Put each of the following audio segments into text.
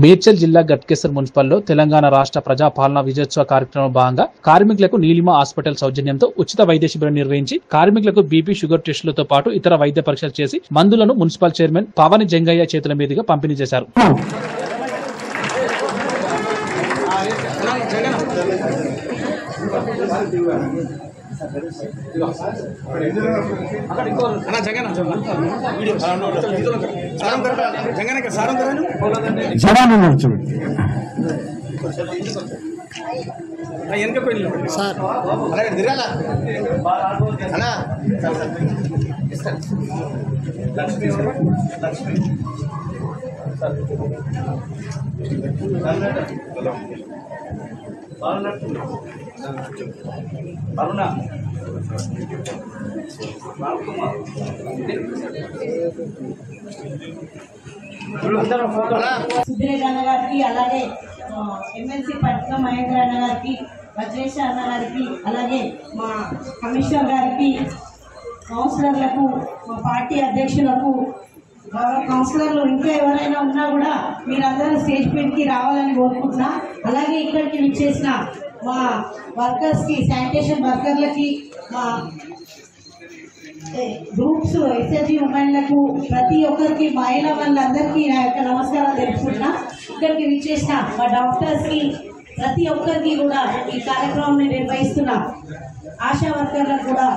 మేడ్చల్ జిల్లా గట్కేసర్ మున్సిపల్లో తెలంగాణ రాష్ట్ర ప్రజాపాలన విజయోత్సవ కార్యక్రమంలో భాగంగా కార్మికులకు నీలిమ హాస్పిటల్ సౌజన్యంతో ఉచిత వైద్య శిబిరం నిర్వహించి కార్మికులకు బీపీ షుగర్ టెస్టులతో పాటు ఇతర వైద్య పరీక్షలు చేసి మందులను మున్సిపల్ చైర్మన్ పవని జంగయ్య చేతుల మీదుగా పంపిణీ చేశారు. సుధీర్ అన్న గారికి, అలాగే ఎమ్మెల్సీ పట్ల మహేంద్ర అన్న గారికి, వజ్రేష్ అన్న గారికి, అలాగే మా కమిషనర్ గారికి, కౌన్సిలర్లకు, మా పార్టీ అధ్యక్షులకు, కౌన్సిలర్లు ఇంకా ఎవరైనా ఉన్నా కూడా మీరందరూ స్టేజ్ మీదకి రావాలని కోరుకుంటున్నా. అలాగే ఇక్కడికి విచ్చేసిన మా వర్కర్స్కి, శానిటేషన్ వర్కర్లకి, మా గ్రూప్స్ ఎస్ఎస్జి ఉమెన్లకు, ప్రతి ఒక్కరికి, మహిళా వాళ్ళందరికీ నా యొక్క నమస్కారాలు తెలుపుకుంటున్నా. ఇక్కడికి విచ్చేసిన మా డాక్టర్స్కి, ప్రతి ఒక్కరికి కూడా ఈ కార్యక్రమాన్ని నిర్వహిస్తున్న ఆశా వర్కర్లకు కూడా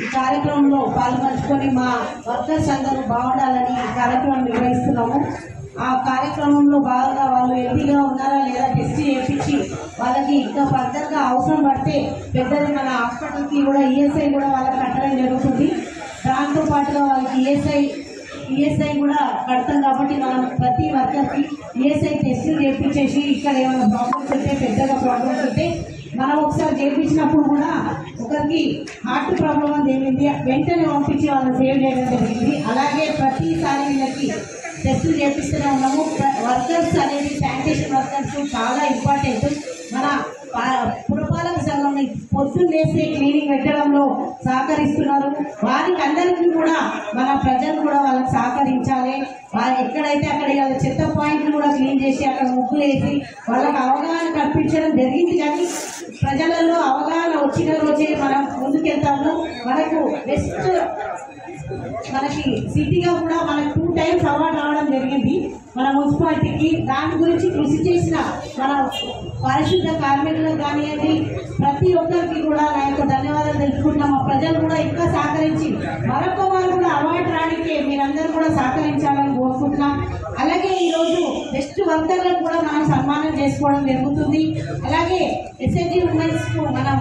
ఈ కార్యక్రమంలో పాల్పంచుకొని మా వర్కర్స్ అందరూ బాగుండాలని ఈ కార్యక్రమం నిర్వహిస్తున్నాము. ఆ కార్యక్రమంలో బాగా వాళ్ళు హెల్తీగా ఉన్నారా లేదా టెస్ట్ చేయించి వాళ్ళకి ఇంకా ఫర్దర్గా అవసరం పడితే పెద్దది మన హాస్పిటల్కి కూడా ఈఎస్ఐ కూడా వాళ్ళకి కట్టడం జరుగుతుంది. దాంతో పాటుగా వాళ్ళకి ఈఎస్ఐ కూడా కడతాం కాబట్టి మనం ప్రతి వర్కర్కి ఈఎస్ఐ టెస్టులు చేయించేసి ఇక్కడ ఏమైనా ప్రాబ్లమ్స్ ఉంటే, పెద్దగా ప్రాబ్లమ్స్ ఉంటే మనం ఒకసారి చేయించినప్పుడు కూడా ఒకరికి హార్ట్ ప్రాబ్లం అని తేలింది, వెంటనే పంపించి వాళ్ళని సేవ్ చేయడం జరిగింది. అలాగే ప్రతిసారి వీళ్ళకి టెస్టులు చేపిస్తూనే ఉన్నాము. వర్కర్స్ అనేది, శానిటేషన్ వర్కర్స్ చాలా ఇంపార్టెంట్. మన పురపాలక సంఘం పొద్దున్న వేసే క్లీనింగ్ పెట్టడంలో సహకరిస్తున్నారు. వారికి అందరికీ కూడా మన ప్రజలు కూడా వాళ్ళకి సహకరించాలి. వాళ్ళు ఎక్కడైతే అక్కడ చెత్త పాయింట్లు కూడా క్లీన్ చేసి అక్కడ ముగ్గులు వేసి వాళ్ళకి అవగాహన కల్పించడం జరిగింది. కానీ ప్రజలలో అవగాహన వచ్చిన రోజే మనం ముందుకెళ్తాము. మనకు బెస్ట్ మనకి సిటీగా కూడా మనకు 2 times అవార్డు రావడం జరిగింది మన మున్సిపాలిటీకి. దాని గురించి కృషి చేసిన మన పారిశుద్ధ కార్మికులకు కానివ్వండి, ప్రతి ఒక్కరికి కూడా నా యొక్క ధన్యవాదాలు తెలుసుకుంటున్నాం. మా ప్రజలు కూడా ఇంకా సహకరించి మరొక వారు కూడా అవార్డు రానికి మీరందరూ కూడా సహకరించాలని కోరుకుంటున్నాం. అలాగే ఈరోజు బెస్ట్ వర్కర్లకు కూడా మనం సన్మానం చేసుకోవడం జరుగుతుంది. అలాగే ఎస్ఎస్జి ఉమెన్స్ కు, మనం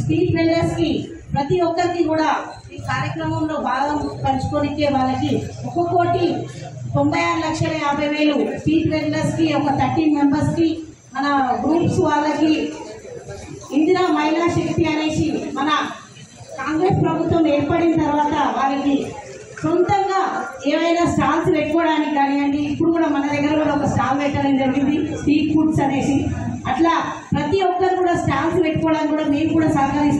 స్ట్రీట్ వెండర్స్ కి, ప్రతి ఒక్కరికి కూడా ఈ కార్యక్రమంలో భాగం పంచుకోనికే వాళ్ళకి 1,96,50,000 స్ట్రీట్ వెండర్స్ కి, ఒక 13 members కి, మన గ్రూప్స్ వాళ్ళకి ఇందిరా మహిళా శక్తి అనేసి మన కాంగ్రెస్ ప్రభుత్వం ఏర్పడిన తర్వాత వారికి సొంతంగా ఏవైనా స్టాల్స్ పెట్టుకోవడానికి కానివ్వండి, ఇప్పుడు కూడా మన దగ్గర కూడా ఒక స్టాల్ పెట్టడం జరిగింది, స్ట్రీట్ ఫుడ్స్ అనేసి. అట్లా ప్రతి ఒక్కరు కూడా స్టాల్స్ పెట్టుకోవడానికి కూడా మేము కూడా సహకరిస్తాం.